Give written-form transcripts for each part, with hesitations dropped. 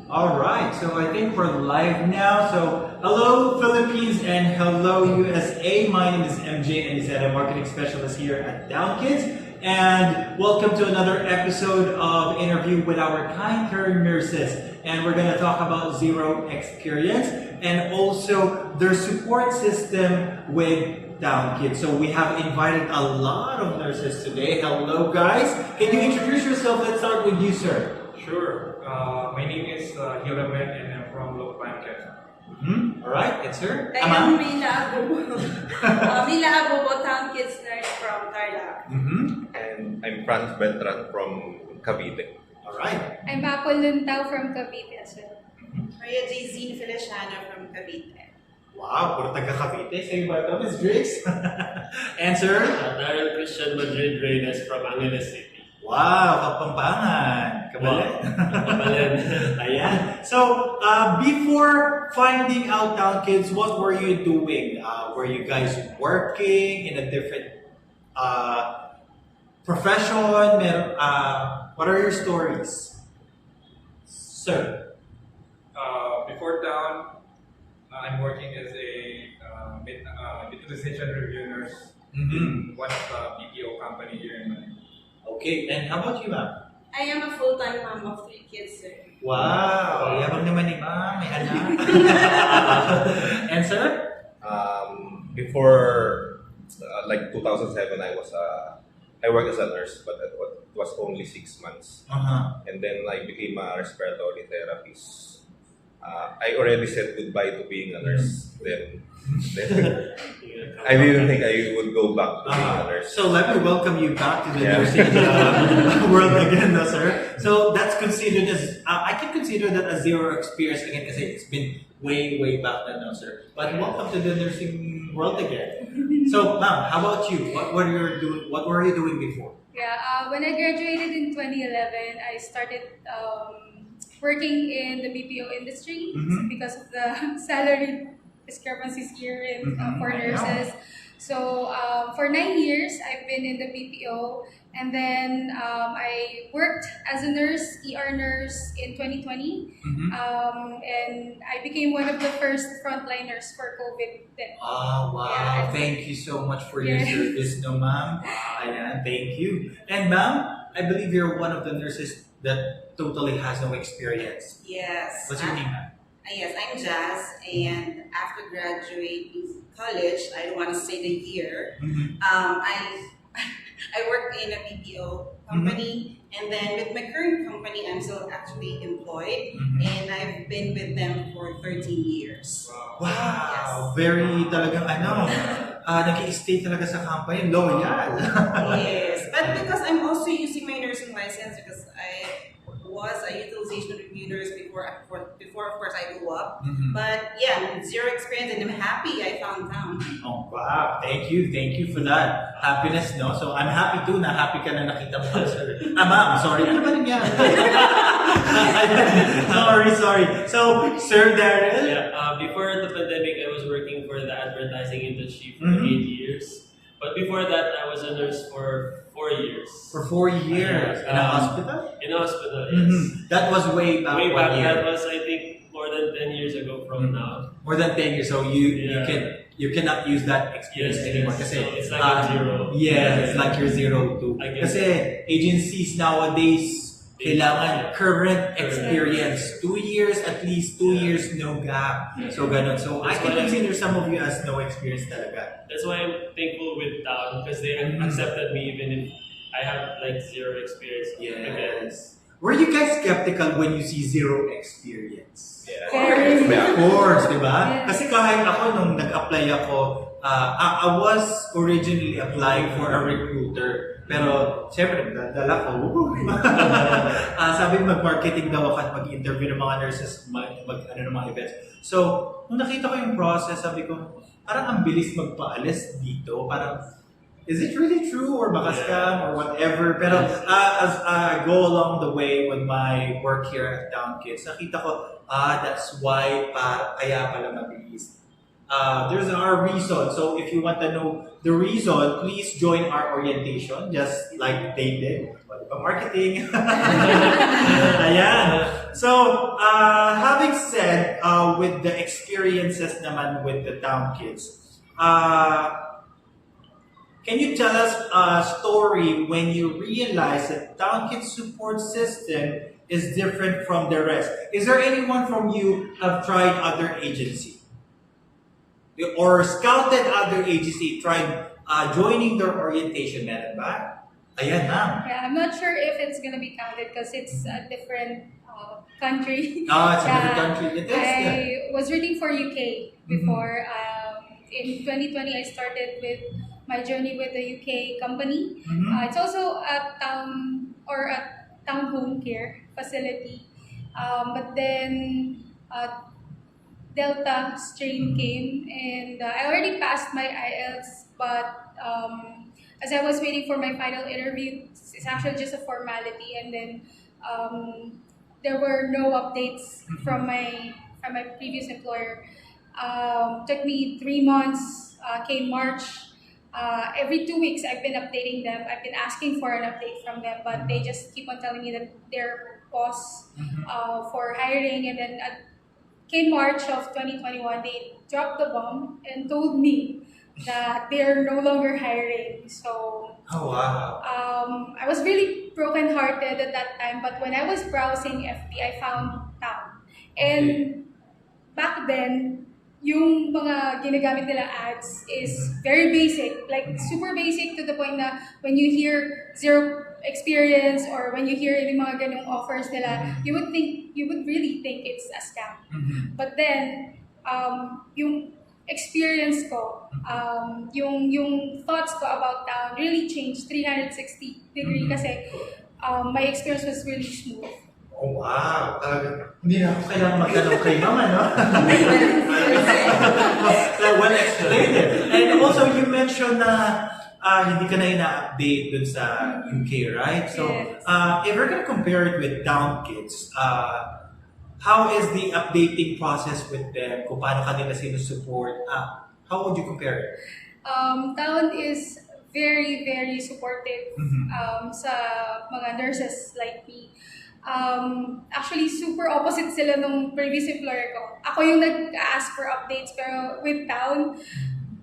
All right, so I think we're live now. So, hello Philippines and hello USA. My name is MJ and I'm a marketing specialist here at Towne Kids. And welcome to another episode of interview with our kind care nurses. And we're going to talk about zero experience and also their support system with Towne Kids. So we have invited a lot of nurses today. Hello guys. Can you introduce yourself? Let's start with you, sir. Sure. My name is Alvin and I'm from Blanche. All right, yes, sir. I am Mila Abubo. Mila Abubo, Towne Kids nurse from Tarlac. And I'm Franz Beltran from Cavite. All right. I'm Apple Luntao from Cavite as well. Maria Justine Feliciano from Cavite. Wow, puro taga Cavite. Say ba ito, Ms. Drix? And sir? Darren Christian Madrid Reyes from Angeles City. Wow, Kapampangan. Kabalen. Kabalen. Ayan. So, before finding out Towne Kids, what were you doing? Were you guys working in a different profession? What are your stories? Sir? Before Town, I'm working as a utilization review nurse in one of the BPO company here in Manila. Okay, and how about you, ma'am? I am a full-time mom of 3 kids, sir. Wow, yabang naman ni ma'am, may anak. And sir? Before like 2007, I worked as a nurse, but it was only 6 months. And then I became a respiratory therapist. I already said goodbye to being a nurse. Then I didn't think I would go back to being a nurse. So let me welcome you back to the nursing world again, no, sir. So that's considered as, I can consider that a zero experience again because it's been way back then, no, sir. But welcome to the nursing world again. So, ma'am, how about you? What were you doing before? Yeah, when I graduated in 2011, I started working in the BPO industry because of the salary discrepancies here in for nurses. So for 9 years, I've been in the BPO, and then I worked as a nurse, ER nurse in 2020, and I became one of the first frontliners for COVID. Then. Oh, wow. Yeah, thank you so much for your service, no, ma'am. Ayan, thank you. And ma'am, I believe you're one of the nurses that totally has no experience. Yes. What's your name, ma'am? Yes, I'm Jazz, and after graduating college, I don't want to say the year, I worked in a BPO company, and then with my current company, I'm still actually employed, and I've been with them for 13 years. Wow, Yes. very talagang nag-i-stay talaga sa company, loyal. Yes, but because I'm also using my nursing license because I was a utilization review nurse before of course I grew up. But yeah, zero experience and I'm happy I found Town. Oh, wow. Thank you for that. Happiness, no? So, I'm happy too na happy ka na nakita mo, sir. Ma'am, sorry. Ano ba nangyari? sorry. So, Sir Darrell? Yeah, before the pandemic, I was working for the advertising industry for 8 years. But before that, I was a nurse for 4 years. For 4 years? In a hospital? In a hospital, yes. That was way back Way what back, year? that was, I think, more than 10 years ago from now. More than 10 years. So, you cannot use that experience Yes, anymore. yes. Kasi, So, it's like a zero. Yeah, it's like you're zero too. I guess. Kasi agencies nowadays, kailangan current experience. 2 years, at least 2 years, no gap. So, ganun. So, I can consider some of you as no experience talaga. That's why I'm thankful with Town because they accepted me even if I have like zero experience. Again. Yes. Were you guys skeptical when you see zero experience? Very. Of course, di ba? Yes. Kasi kahit ako nung nag-apply ako, I was originally applying for a recruiter. Pero, syempre, dala ko. Sabi mag-marketing daw ako at mag-interview ng mga nurses, ng mga events. So, nung nakita ko yung process, sabi ko, parang ang bilis magpaalis dito. Parang, is it really true or baka scam or whatever? Pero as I go along the way with my work here at Towne Kids, nakita ko, that's why kaya pala mabilis. there's our reason. So if you want to know the reason, please join our orientation, just like they did. Marketing. Ayan. So, having said, with the experiences naman with the Towne Kids, can you tell us a story when you realize that Towne Kids support system is different from the rest? Is there anyone from you have tried other agency? Or scouted other agency, tried joining their orientation, meron ba? Ayan na. Yeah, I'm not sure if it's gonna be counted because it's a different country. It's a different country. It is. I was reading for UK before. In 2020, I started with my journey with the UK company. It's also a town home care facility. But then Delta strain came, and I already passed my IELTS, but as I was waiting for my final interview, it's actually just a formality, and then there were no updates from my previous employer. Took me 3 months. Came March. Every 2 weeks, I've been updating them. I've been asking for an update from them, but they just keep on telling me that they're paused for hiring. And then came March of 2021, they dropped the bomb and told me that they're no longer hiring. So, oh wow. I was really brokenhearted at that time. But when I was browsing FB, I found Towne. And back then, yung mga ginagamit nila ads is very basic, like super basic to the point na when you hear zero experience or when you hear yung mga ganung offers nila, you would really think it's a scam. But then, yung experience ko, yung thoughts ko about Towne really changed 360 degree kasi my experience was really smooth. Oh wow, talaga. Hindi na ako kailangan magtanong kay mama, no? Well explained. And also, you mentioned na hindi ka na ina-update dun sa UK, right? So, if we're gonna compare it with Towne Kids, how is the updating process with them? Kung paano ka nila sinusupport? How would you compare it? Towne is very, very supportive sa mga nurses like me. Actually, super opposite sila nung previous employer ko. Ako yung nag-ask for updates, pero with Towne,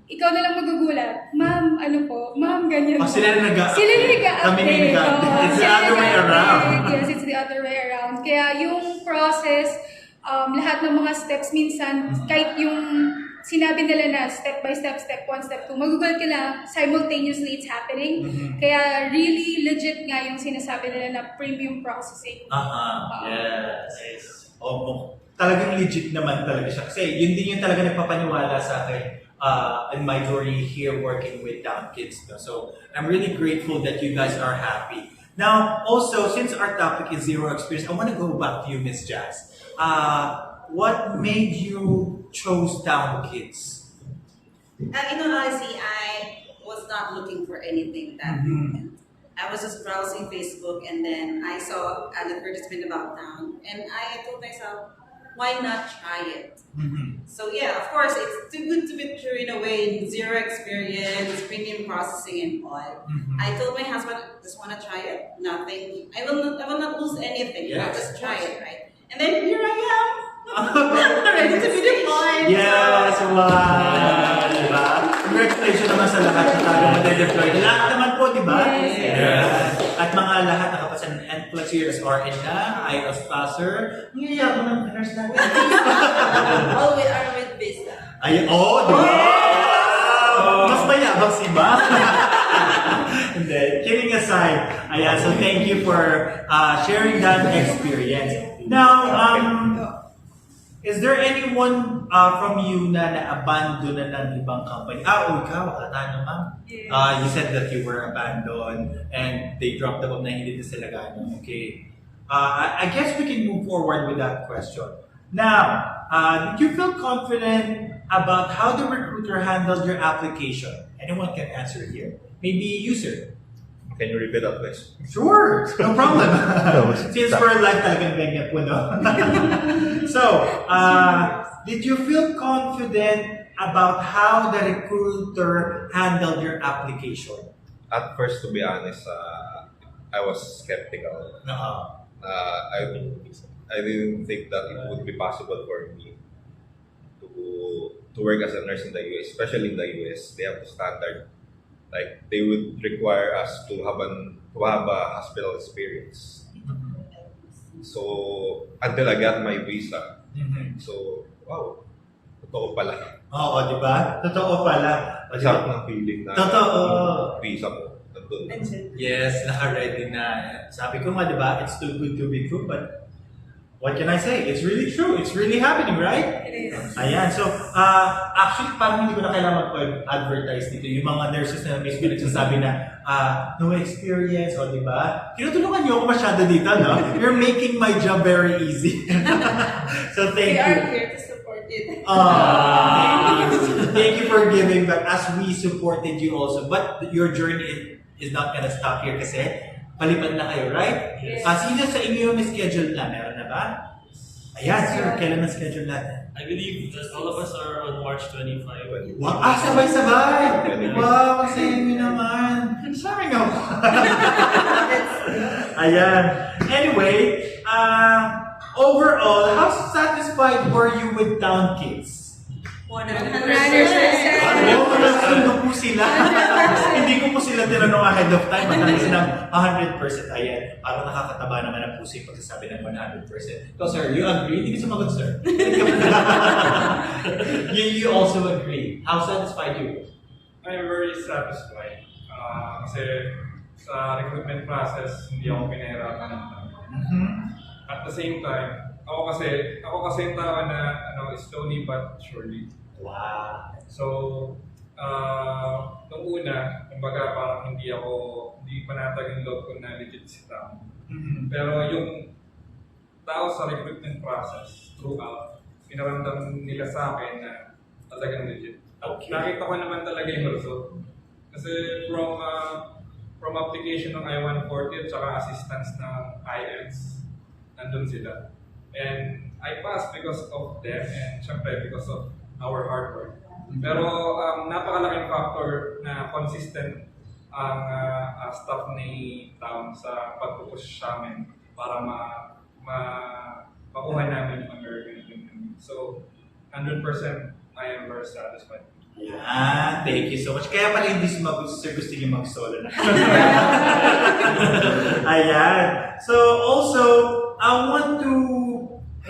ikaw na lang magugulat. Ma'am, ano po? Ma'am, ganyan po. Sila na nag-update. Kami na nag-update. It's the other way around. Yes, it's the other way around. Kaya yung process, lahat ng mga steps, minsan, kahit yung sinabi nila na step by step, step 1, step 2, magugulat ka lang, simultaneously it's happening. Kaya really legit nga yung sinasabi nila na premium processing. Yes. Talagang legit naman talaga siya. Kasi yun din yung talaga nagpapaniwala sa akin in my journey here working with Towne Kids. No? So I'm really grateful that you guys are happy. Now, also, since our topic is zero experience, I want to go back to you, Miss Jazz. What made you chose Towne Kids? Honestly, I was not looking for anything that moment. I was just browsing Facebook and then I saw an advertisement about Towne and I told myself, why not try it? So yeah, of course, it's too good to be true in a way, zero experience, premium processing and all. I told my husband, just want to try it, nothing. I will not lose anything, Yes, just try it, right? And then here I am. Ready to be deployed. Yes, wow! Diba? Congratulations naman sa lahat na tayo mag-deploy. Lahat naman po, diba? Yes. At mga lahat nakapasa ng N+ USRN na, IELTS passer, ngayon mo ng winners natin. All with our with visa. Ay, diba? Mas mayabang si Ma. Hindi, kidding aside. Ayan, so thank you for sharing that experience. Now, is there anyone from you na na-abandon na ng ibang company? Ikaw, naman. You said that you were abandoned and they dropped the bomb na hindi na sila gano'n. Okay. I guess we can move forward with that question. Now, did you feel confident about how the recruiter handled your application? Anyone can answer here. Maybe you, sir. Can you repeat that question? Sure, no problem. Since we're live talagang ganyan po, no? So, did you feel confident about how the recruiter handled your application. At first, to be honest, I was skeptical. I didn't think that it would be possible for me to work as a nurse in the US, especially in the US. They have a standard, like they would require us to have a hospital experience. So until I got my visa, so wow, totoo pala. Oo, di ba? Totoo pala. Ang sarap ng feeling na Totoo. yung visa mo nandun. Yes, naka-ready na. Sabi ko nga, di ba, it's too good to be true, but what can I say? It's really true. It's really happening, right? It is. Ayan. So, actually, parang hindi ko na kailangan mag-advertise dito. Yung mga nurses na mismo nagsasabi na, no experience, o di ba? Tinutulungan niyo ako masyado dito, no? You're making my job very easy. So, thank We you. are here to support it. Thank you for giving back as we supported you also. But your journey is not gonna stop here kasi palipad na kayo, right? Yes. Sino sa inyo yung schedule na? Meron na ba? Ayan, sir. Kailan na schedule natin? I believe that all of us are on March 25. Wow, sabay-sabay! Wow, ang saya nyo naman. Sorry nga po. Ayan. Anyway, overall, how satisfied were you with Towne Kids? 100%. Nasundo po sila. Hindi ko po sila tinanong ahead of time. Matang sinang 100%. Ayan, parang nakakataba naman ang puso yung pagsasabi ng 100%. So, sir, you agree? Hindi ka sumagot, sir. You also agree. How satisfied you? I'm very satisfied. Kasi sa recruitment process, hindi ako pinahirapan ng tao. At the same time, ako kasi yung tao na slowly but surely. Wow. So, nung una, kumbaga parang hindi panatag yung loob ko na legit si tao. Pero yung tao sa recruitment process, throughout, pinaramdam nila sa akin na talagang legit. Okay. Nakita ko naman talaga yung result. Kasi from application ng I-140 at saka assistance ng IELTS, nandun sila. And I passed because of them and syempre because of our hard work. Pero napakalaking factor na consistent ang staff ni Towne sa pagpupush sa amin para makuha namin yung American Dream. So, 100% I am very satisfied. Yeah, thank you so much. Kaya pala hindi sumagot, sir, gusto niyo mag-solo na. Ayan. So, also, I want to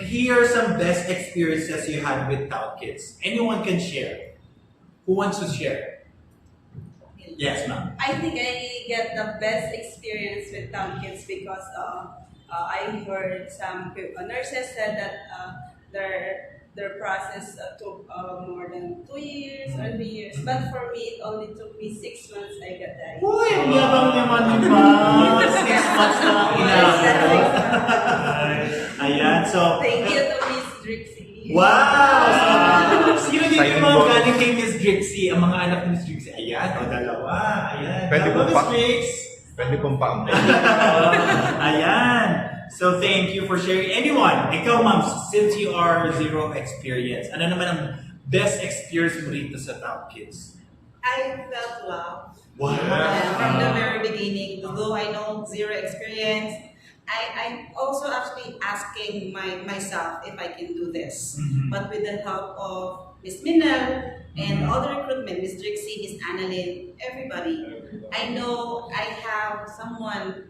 hear some best experiences you had with Towne Kids. Anyone can share. Who wants to share? Yes, ma'am. I think I get the best experience with Towne Kids because I heard some nurses said that their process took more than 2 years or 3 years. But for me, it only took me 6 months. I got that. Uy, ang yabang naman ni ma'am. 6 months na ang inabot. Ayan, so... Thank you to Miss Drixie. Wow! So, sino dito Signing mga bonus. galing kay Miss Drixie? Ang mga anak ni Miss Drixie. Ayan, o dalawa. Ayan. Pwede Hello, po Miss pa. Drix. Pwede pong paampay. Ayan. So, thank you for sharing. Anyone, ikaw ma'am, since you are zero experience, ano naman ang best experience mo rito sa Towne Kids? I felt love. Wow! From the very beginning, although I know zero experience, I'm also actually asking myself if I can do this. But with the help of Miss Minel and all the recruitment, Miss Drixie, Miss Annalyn, everybody, I know I have someone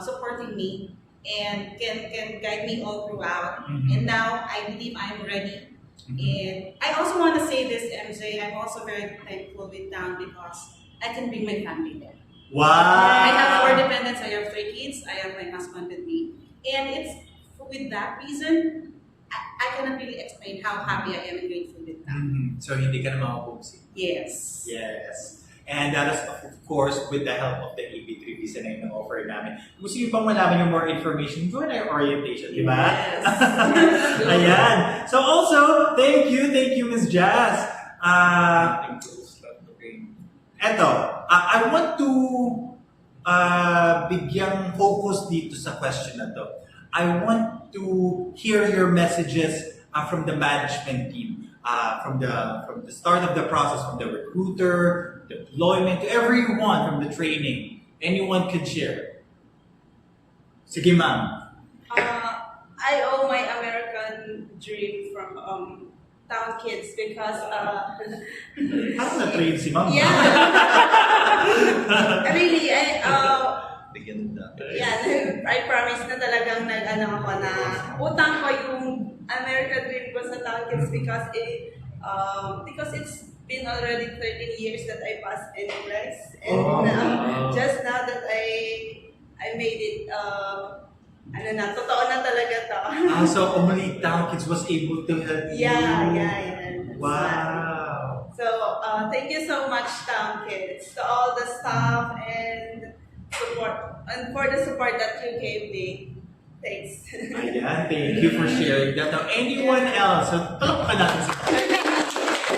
supporting me and can guide me all throughout. And now I believe I'm ready. And I also want to say this, MJ, I'm also very thankful with Towne because I can bring my family there. Wow! I have 4 dependents, I have 3 kids, I have my husband with me. And it's with that reason, I cannot really explain how happy I am and grateful with Towne. So, hindi ka na makapumsi. Yes. Yes. And that is, of course, with the help of the EB3 visa na yung offer namin. Gusto niyo pang malaman yung more information, go na our orientation, di ba? Yes. Ayan. So also, thank you, Ms. Jazz. Eto, I want to bigyang focus dito sa question na to. I want to hear your messages from the management team. from the start of the process, from the recruiter, deployment, to everyone, from the training. Anyone could share. Sige, ma'am. I owe my American dream from Towne Kids because Parang na-train si ma'am. yeah. Really, Bigyan na. yeah, I promise na talagang nag-ano ako na utang ko yung American dream ko sa Towne Kids because it's been already 13 years that I passed NCLEX and just now that I made it totoo na talaga to. So only Towne Kids was able to help you. Yeah. Wow. So thank you so much, Towne Kids, to all the staff and support, and for the support that you gave me. Thanks. Ayan, thank you for sharing that. Now, anyone else? So, palakpakan natin si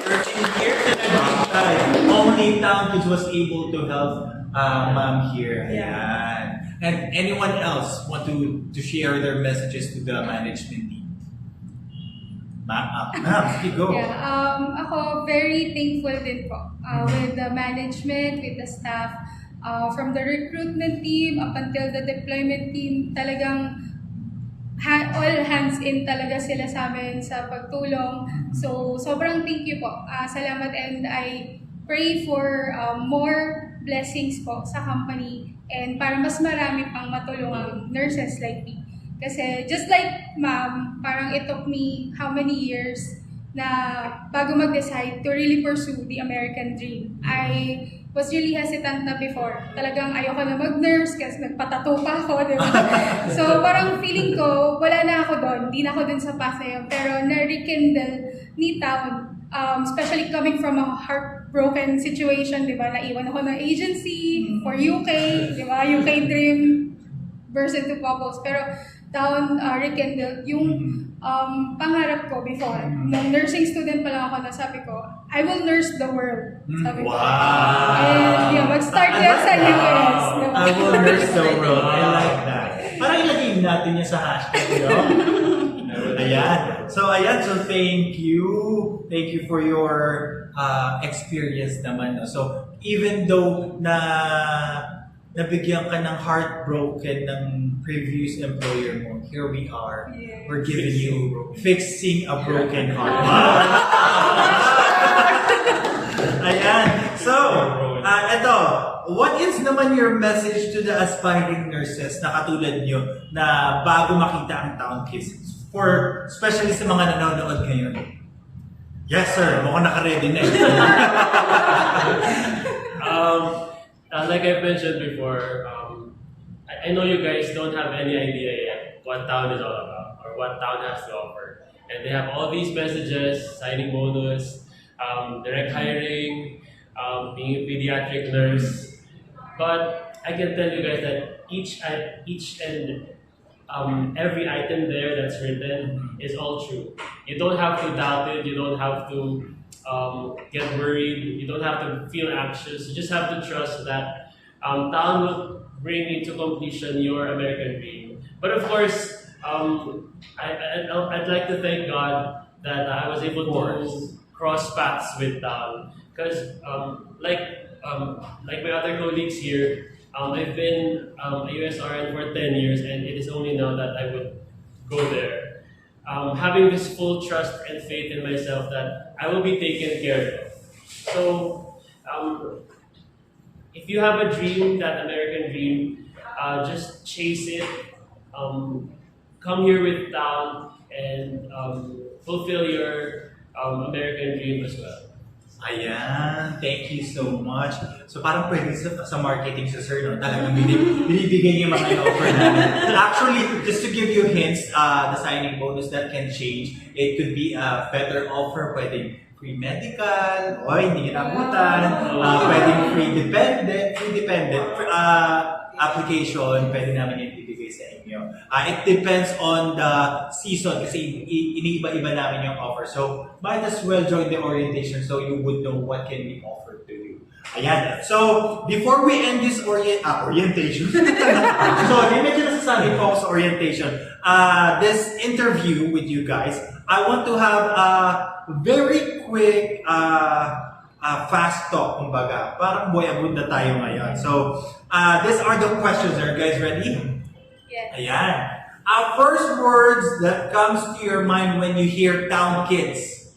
13 years and only Towne Kids was able to help ma'am here. Ayan. And anyone else want to share their messages to the management team? Ma'am, sige, go. Yeah, ako very thankful din po with the management, with the staff, from the recruitment team up until the deployment team. Talagang all hands in talaga sila sa amin sa pagtulong. So, sobrang thank you po. Salamat, and I pray for more blessings po sa company and para mas marami pang matulungang nurses like me. Kasi just like ma'am, parang it took me how many years na bago mag-decide to really pursue the American dream. I was really hesitant na before. Talagang ayoko na mag-nurse kasi nagpatato pa ako, di ba? So parang feeling ko, wala na ako doon. Hindi na ako doon sa path na yun. Pero na-rekindle ni Towne, especially coming from a heartbroken situation, di ba? Naiwan ako ng agency for UK, di ba? UK Dream burst into bubbles. Pero Towne rekindled yung pangarap ko before. Nung nursing student pa lang ako, nasabi ko, I will nurse the world. Sabi ko. Wow! And yeah, mag-start yan sa US. I will nurse the world. I like that. Parang ilagay natin yan sa hashtag, no? Ayan. So thank you. Thank you for your experience naman. No? So, even though nabigyan ka ng heartbroken ng previous employer mo, here we are. Yeah. We're giving you fixing a broken heart. Ayan. So, eto, what is naman your message to the aspiring nurses na katulad nyo na bago makita ang Towne Kids? For, especially sa mga nanonood ngayon. Yes, sir. Mukhang naka-ready na. Like I mentioned before, I know you guys don't have any idea yet what Towne is all about or what Towne has to offer. And they have all these messages, signing bonus, direct hiring, being a pediatric nurse. But I can tell you guys that each and every item there that's written is all true. You don't have to doubt it. You don't have to get worried. You don't have to feel anxious. You just have to trust that Towne will bring into completion your American dream. But of course, I'd like to thank God that I was able to cross paths with Towne. Because like my other colleagues here, I've been a USRN for 10 years, and it is only now that I would go there. Having this full trust and faith in myself that I will be taken care of. So, if you have a dream, that American dream, just chase it. Come here with Towne and fulfill your American dream as well. Ayan, thank you so much. So parang pwede sa marketing sa sir, no? Talagang binibigay niyo mga offer namin. Actually, just to give you hints, the signing bonus that can change. It could be a better offer, pwedeng free medical, hindi kinabutan, pwedeng free dependent application, pwede namin ibigay sa inyo. It depends on the season kasi iniiba-iba namin yung offer. So, might as well join the orientation so you would know what can be offered to you. Ayan. So, before we end this orientation, so, hindi medyo nasasabi po ako sa orientation. This interview with you guys, I want to have very quick, fast talk, kumbaga. Parang boy abunda tayo ngayon. So, these are the questions. Are you guys ready? Yes. Ayan. First words that comes to your mind when you hear Towne Kids.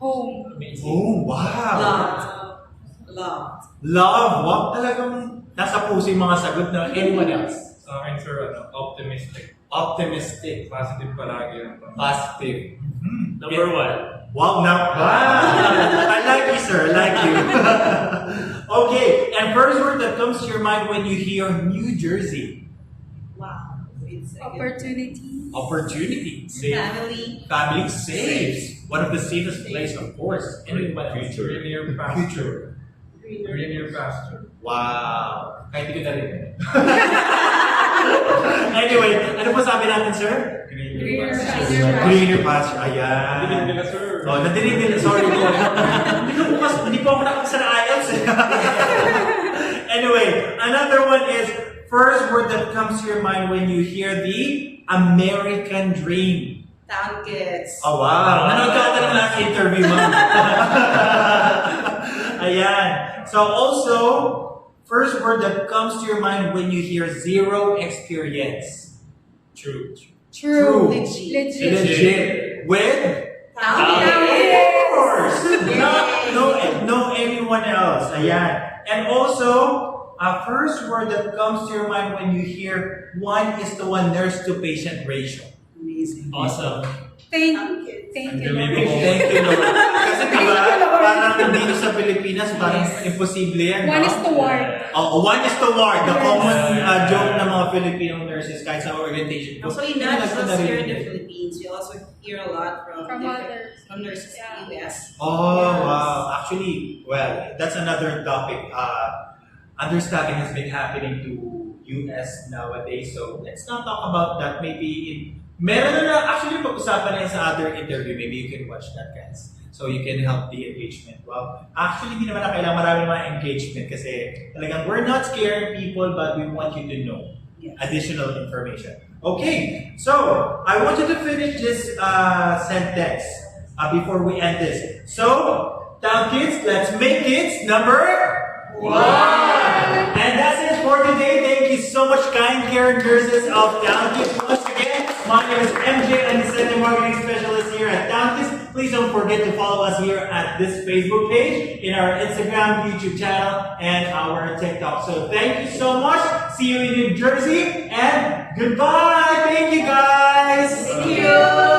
Home. Oh, wow. Love. Love. Wow, talagang nasa puso yung mga sagot na anyone else. Sa akin, sir, optimistic. Optimistic. Positive palagi yun. Positive. Number one. Wow, now, wow. I like you, sir. I like you. Okay, and first word that comes to your mind when you hear New Jersey. Wow. It's a good Opportunity. Opportunity. Safe. family. Family safe. One of the safest place, of course. Anyone else? Greener pasture. Future. Greener pasture. Wow. Kahit hindi ko narinig. Anyway, ano po sabi natin, sir? Greener pasture. pasture. Greener pasture. Ayan. Nadinig nila, sir. Oh, nadinig nila. Sorry po. Hindi po ako nakakasa ng IELTS. Anyway, another one is first word that comes to your mind when you hear the American dream. Towne Kids. Oh, wow. Nanood ka ata ng last interview, ma'am. Ayan. So also, first word that comes to your mind when you hear zero experience. True. True. Legit. Legit. With? Towne Of Kids. course. No anyone else. Ayan. And also, first word that comes to your mind when you hear 1:1 nurse-to-patient ratio. Amazing. Awesome. Thank Towne Kids. you. Unbelievable. Thank you, Lord. Kasi diba, parang dito sa Pilipinas, parang imposible yan. One no? is to ward. Oh, 1:1. The Yes. common joke ng mga Filipino nurses kahit sa orientation. Actually, Yun not ang just narinig here in the ko. Philippines, we also hear a lot from From different- others. from nurses in the US. Oh, Yes. wow. Actually, well, that's another topic. Understaffing has been happening to US nowadays. So, let's not talk about that. Maybe meron na actually pag-usapan na yun sa other interview. Maybe you can watch that, guys. So, you can help the engagement. Well, actually, hindi naman na kailangan maraming mga engagement kasi talagang we're not scaring people but we want you to know Yes. additional information. Okay, so I want you to finish this sentence before we end this. So, Towne Kids, let's make kids number 1. And that's it for today. Thank you so much, kind care nurses of Towne Kids. Once again, my name is MJ. I'm the Center Marketing Specialist here at Towne Kids. Please don't forget to follow us here at this Facebook page, in our Instagram, YouTube channel, and our TikTok. So thank you so much. See you in New Jersey, and goodbye. Thank you, guys. Thank you.